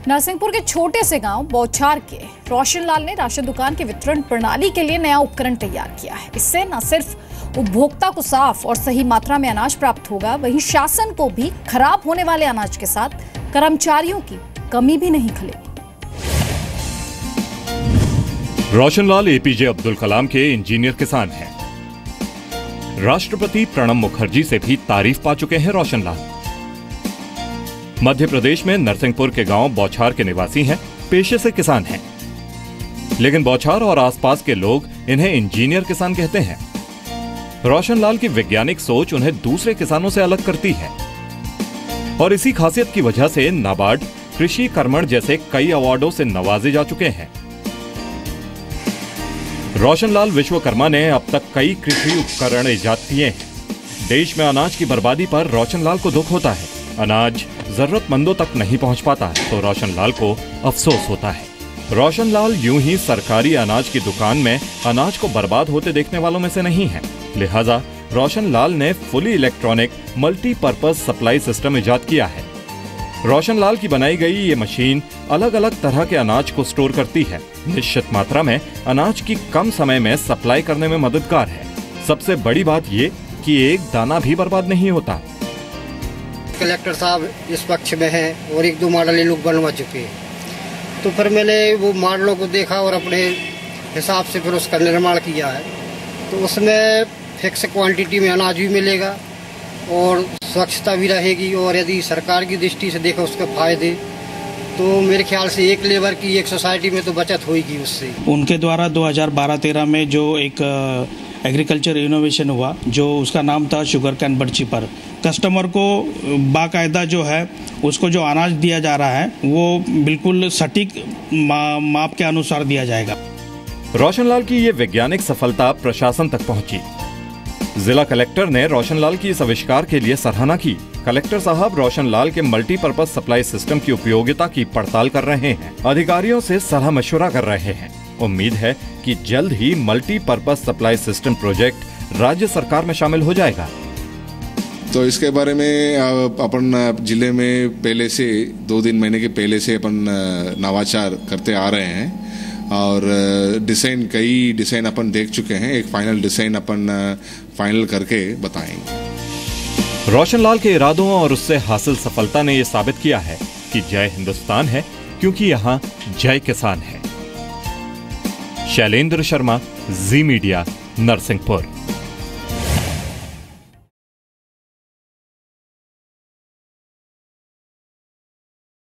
नरसिंहपुर के छोटे से गांव बौछार के रोशन लाल ने राशन दुकान के वितरण प्रणाली के लिए नया उपकरण तैयार किया है। इससे न सिर्फ उपभोक्ता को साफ और सही मात्रा में अनाज प्राप्त होगा, वहीं शासन को भी खराब होने वाले अनाज के साथ कर्मचारियों की कमी भी नहीं खलेगी। रोशन लाल एपीजे अब्दुल कलाम के इंजीनियर किसान हैं। राष्ट्रपति प्रणब मुखर्जी से भी तारीफ पा चुके हैं रोशन लाल। मध्य प्रदेश में नरसिंहपुर के गांव बौछार के निवासी हैं, पेशे से किसान हैं। लेकिन बौछार और आसपास के लोग इन्हें इंजीनियर किसान कहते हैं। रोशन लाल की वैज्ञानिक सोच उन्हें दूसरे किसानों से अलग करती है और इसी खासियत की वजह से नाबार्ड, कृषि कर्मण जैसे कई अवार्डों से नवाजे जा चुके हैं। रोशन लाल विश्वकर्मा ने अब तक कई कृषि उपकरण इजाद किए हैं। देश में अनाज की बर्बादी पर रोशन लाल को दुख होता है। अनाज जरूरतमंदों तक नहीं पहुंच पाता है तो रोशन लाल को अफसोस होता है। रोशन लाल यूं ही सरकारी अनाज की दुकान में अनाज को बर्बाद होते देखने वालों में से नहीं है। लिहाजा रोशन लाल ने fully electronic multipurpose supply system इजाद किया है। रोशन लाल की बनाई गई ये मशीन अलग अलग तरह के अनाज को स्टोर करती है। निश्चित मात्रा में अनाज की कम समय में सप्लाई करने में मददगार है। सबसे बड़ी बात ये कि एक दाना भी बर्बाद नहीं होता। कलेक्टर साहब इस पक्ष में है और एक दो मॉडल ये लोग बनवा चुके हैं, तो फिर मैंने वो मॉडलों को देखा और अपने हिसाब से फिर उसका निर्माण किया है। तो उसमें फिक्स क्वांटिटी में अनाज भी मिलेगा और स्वच्छता भी रहेगी, और यदि सरकार की दृष्टि से देखो उसके फायदे, तो मेरे ख्याल से एक लेबर की एक सोसाइटी में तो बचत होगी उससे। उनके द्वारा 2012-13 में जो एक एग्रीकल्चर इनोवेशन हुआ, जो उसका नाम था sugar cane but cheaper. Customer को बाकायदा जो है उसको जो अनाज दिया जा रहा है वो बिल्कुल सटीक माप के अनुसार दिया जाएगा। रोशन लाल की ये वैज्ञानिक सफलता प्रशासन तक पहुंची। जिला कलेक्टर ने रोशन लाल की इस आविष्कार के लिए सराहना की। कलेक्टर साहब रोशन लाल के मल्टीपर्पज सप्लाई सिस्टम की उपयोगिता की पड़ताल कर रहे हैं, अधिकारियों से सलाह मशवरा कर रहे हैं। उम्मीद है कि जल्द ही मल्टीपर्पज सप्लाई सिस्टम प्रोजेक्ट राज्य सरकार में शामिल हो जाएगा। तो इसके बारे में अपन जिले में पहले से 2-3 महीने के पहले से अपन नवाचार करते आ रहे हैं और कई डिजाइन अपन देख चुके हैं। एक फाइनल डिजाइन अपन फाइनल करके बताएंगे। रोशन लाल के इरादों और उससे हासिल सफलता ने यह साबित किया है कि जय हिंदुस्तान है, क्योंकि यहाँ जय किसान है। शैलेंद्र शर्मा, जी मीडिया, नरसिंहपुर।